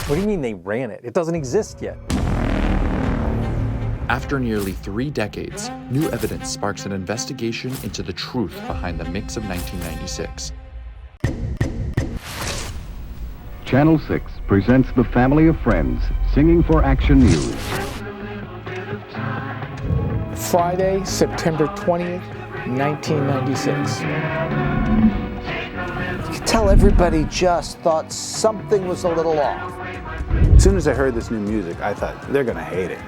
What do you mean they ran it? It doesn't exist yet. After nearly 3 decades, new evidence sparks an investigation into the truth behind the mix of 1996. Channel 6 presents the family of friends singing for Action News. Friday, September 20th, 1996. You could tell everybody just thought something was a little off. As soon as I heard this new music, I thought, they're gonna hate it.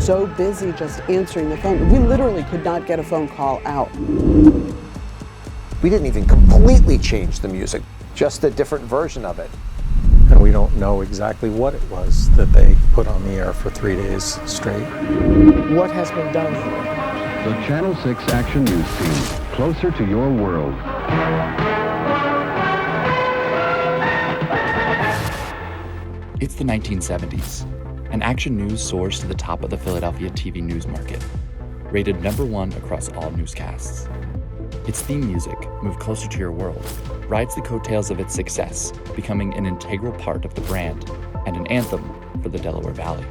So busy just answering the phone. We literally could not get a phone call out. We didn't even completely change the music, just a different version of it. And we don't know exactly what it was that they put on the air for 3 days straight. What has been done here? The Channel 6 Action News team, closer to your world. It's the 1970s, and Action News soars to the top of the Philadelphia TV news market, rated #1 across all newscasts. Its theme music, Move Closer to Your World, rides the coattails of its success, becoming an integral part of the brand and an anthem for the Delaware Valley.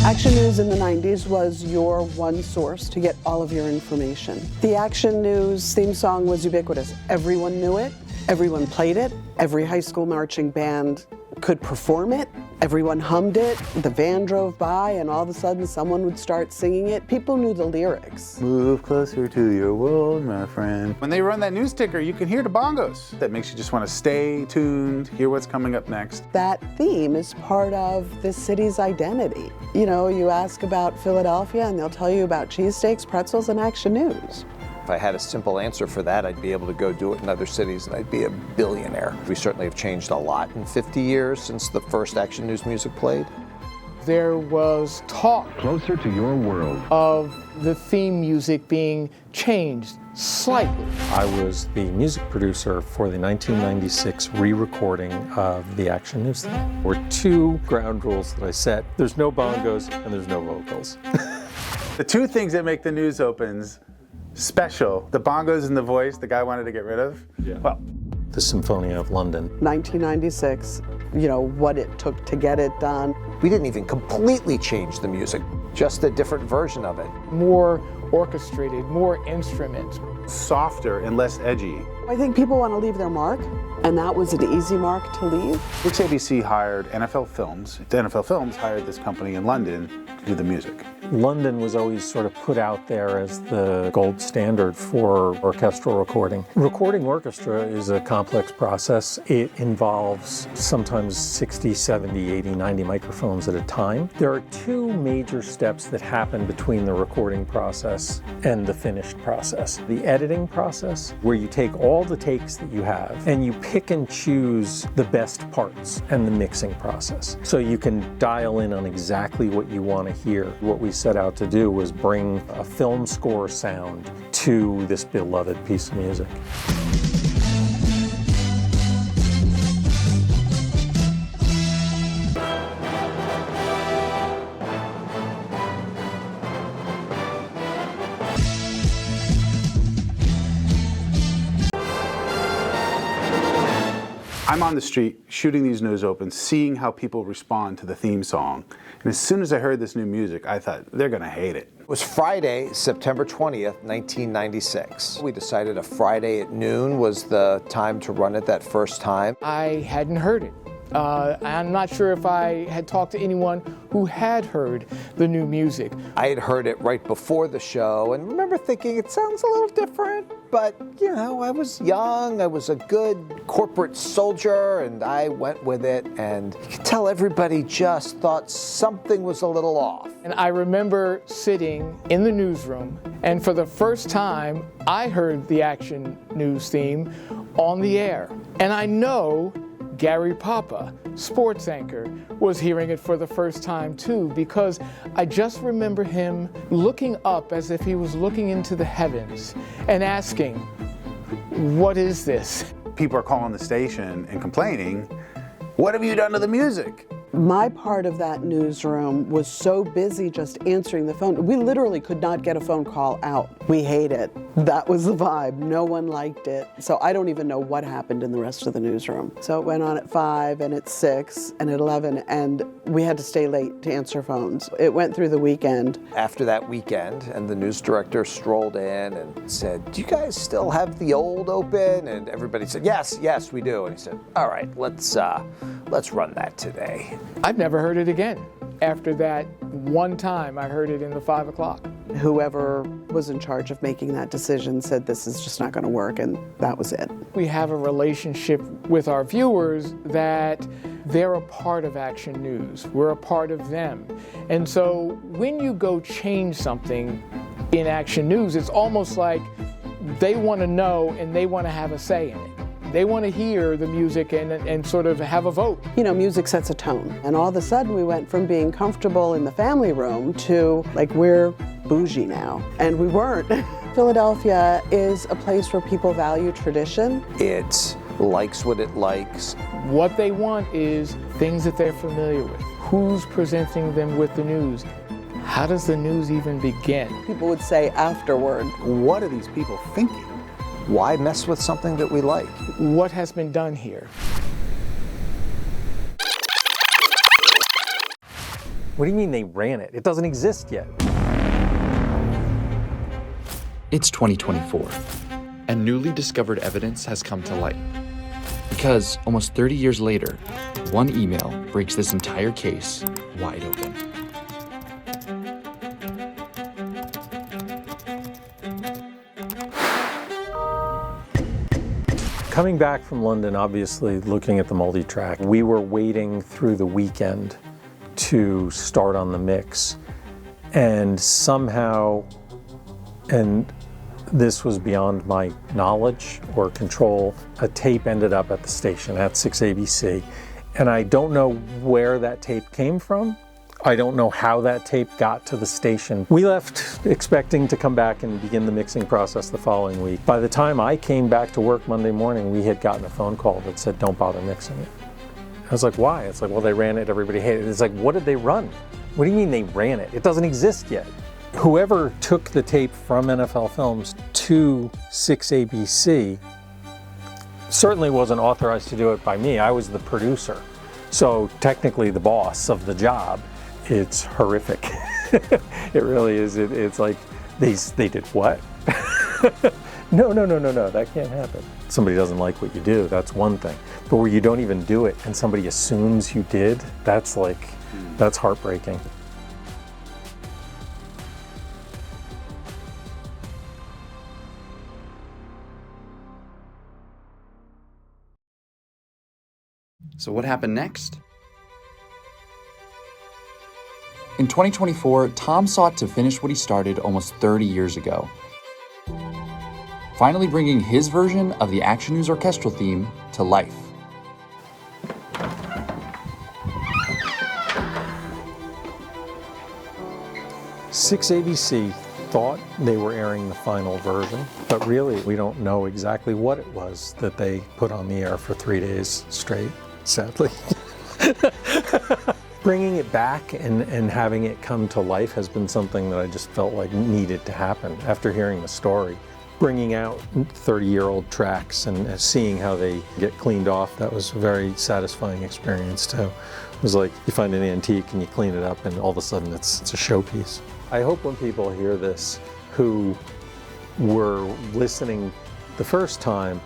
Action News in the 90s was your one source to get all of your information. The Action News theme song was ubiquitous. Everyone knew it, everyone played it, every high school marching band could perform it, everyone hummed it, the van drove by and all of a sudden someone would start singing it. People knew the lyrics. Move closer to your world, my friend. When they run that news ticker, you can hear the bongos. That makes you just want to stay tuned, hear what's coming up next. That theme is part of the city's identity. You know, you ask about Philadelphia and they'll tell you about cheesesteaks, pretzels, and Action News. If I had a simple answer for that, I'd be able to go do it in other cities and I'd be a billionaire. We certainly have changed a lot in 50 years since the first Action News music played. There was talk Closer to your world. of the theme music being changed slightly. I was the music producer for the 1996 re-recording of the Action News theme. There were 2 ground rules that I set. There's no bongos and there's no vocals. The 2 things that make the news opens special, the bongos and the voice the guy wanted to get rid of. Yeah. Well, The Symphonia of London. 1996, you know, what it took to get it done. We didn't even completely change the music, just a different version of it. More orchestrated, more instruments. softer and less edgy. I think people want to leave their mark, and that was an easy mark to leave. Brooks ABC hired NFL Films. The NFL Films hired this company in London to do the music. London was always sort of put out there as the gold standard for orchestral recording. Recording orchestra is a complex process. It involves sometimes 60, 70, 80, 90 microphones at a time. There are 2 major steps that happen between the recording process and the finished process. The editing process, where you take all the takes that you have and you pick and choose the best parts, and the mixing process. So you can dial in on exactly what you want to hear. What we set out to do was bring a film score sound to this beloved piece of music. I'm on the street shooting these news opens, seeing how people respond to the theme song. And as soon as I heard this new music, I thought, they're gonna hate it. It was Friday, September 20th, 1996. We decided a Friday at noon was the time to run it that first time. I hadn't heard it. I'm not sure if I had talked to anyone who had heard the new music. I had heard it right before the show and remember thinking it sounds a little different, but you know, I was young, I was a good corporate soldier, and I went with it, and you could tell everybody just thought something was a little off. And I remember sitting in the newsroom, and for the first time, I heard the Action News theme on the air. And I know Gary Papa, sports anchor, was hearing it for the first time too, because I just remember him looking up as if he was looking into the heavens and asking, "What is this?" People are calling the station and complaining, "What have you done to the music?" My part of that newsroom was so busy just answering the phone. We literally could not get a phone call out. We hate it. That was the vibe. No one liked it. So I don't even know what happened in the rest of the newsroom. So it went on at 5 and at 6 and at 11, and we had to stay late to answer phones. It went through the weekend. After that weekend, and the news director strolled in and said, "Do you guys still have the old open?" And everybody said, yes, we do. And he said, "All right, let's run that today." I've never heard it again. After that one time I heard it in the 5 o'clock. Whoever was in charge of making that decision said this is just not going to work, and that was it. We have a relationship with our viewers that they're a part of Action News. We're a part of them. And so when you go change something in Action News, it's almost like they want to know and they want to have a say in it. They want to hear the music and sort of have a vote. You know, music sets a tone. And all of a sudden we went from being comfortable in the family room to like we're bougie now. And we weren't. Philadelphia is a place where people value tradition. It likes what it likes. What they want is things that they're familiar with. Who's presenting them with the news? How does the news even begin? People would say afterward, What are these people thinking? Why mess with something that we like? What has been done here? What do you mean they ran it? It doesn't exist yet. It's 2024, and newly discovered evidence has come to light. Because almost 30 years later, one email breaks this entire case wide open. Coming back from London, obviously looking at the multi-track, we were waiting through the weekend to start on the mix. And somehow, and this was beyond my knowledge or control, a tape ended up at the station at 6ABC. And I don't know where that tape came from. I don't know how that tape got to the station. We left expecting to come back and begin the mixing process the following week. By the time I came back to work Monday morning, we had gotten a phone call that said, "Don't bother mixing it." I was like, why? It's like, well, they ran it, everybody hated it. It's like, what did they run? What do you mean they ran it? It doesn't exist yet. Whoever took the tape from NFL Films to 6ABC certainly wasn't authorized to do it by me. I was the producer. So technically the boss of the job. It's horrific. It really is. It's like, they did what? No, that can't happen. Somebody doesn't like what you do, that's one thing. But where you don't even do it and somebody assumes you did, that's heartbreaking. So what happened next? In 2024, Tom sought to finish what he started almost 30 years ago, finally bringing his version of the Action News orchestral theme to life. ABC thought they were airing the final version, but really we don't know exactly what it was that they put on the air for 3 days straight, sadly. Bringing it back and having it come to life has been something that I just felt like needed to happen after hearing the story. Bringing out 30-year-old tracks and seeing how they get cleaned off, that was a very satisfying experience too. It was like you find an antique and you clean it up and all of a sudden it's a showpiece. I hope when people hear this who were listening the first time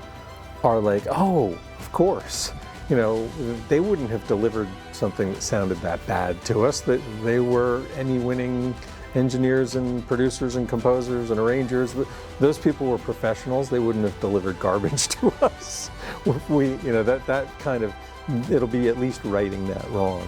are like, oh, of course. You know, they wouldn't have delivered something that sounded that bad to us. That they were Emmy-winning engineers and producers and composers and arrangers. Those people were professionals. They wouldn't have delivered garbage to us. That kind of, it'll be at least righting that wrong.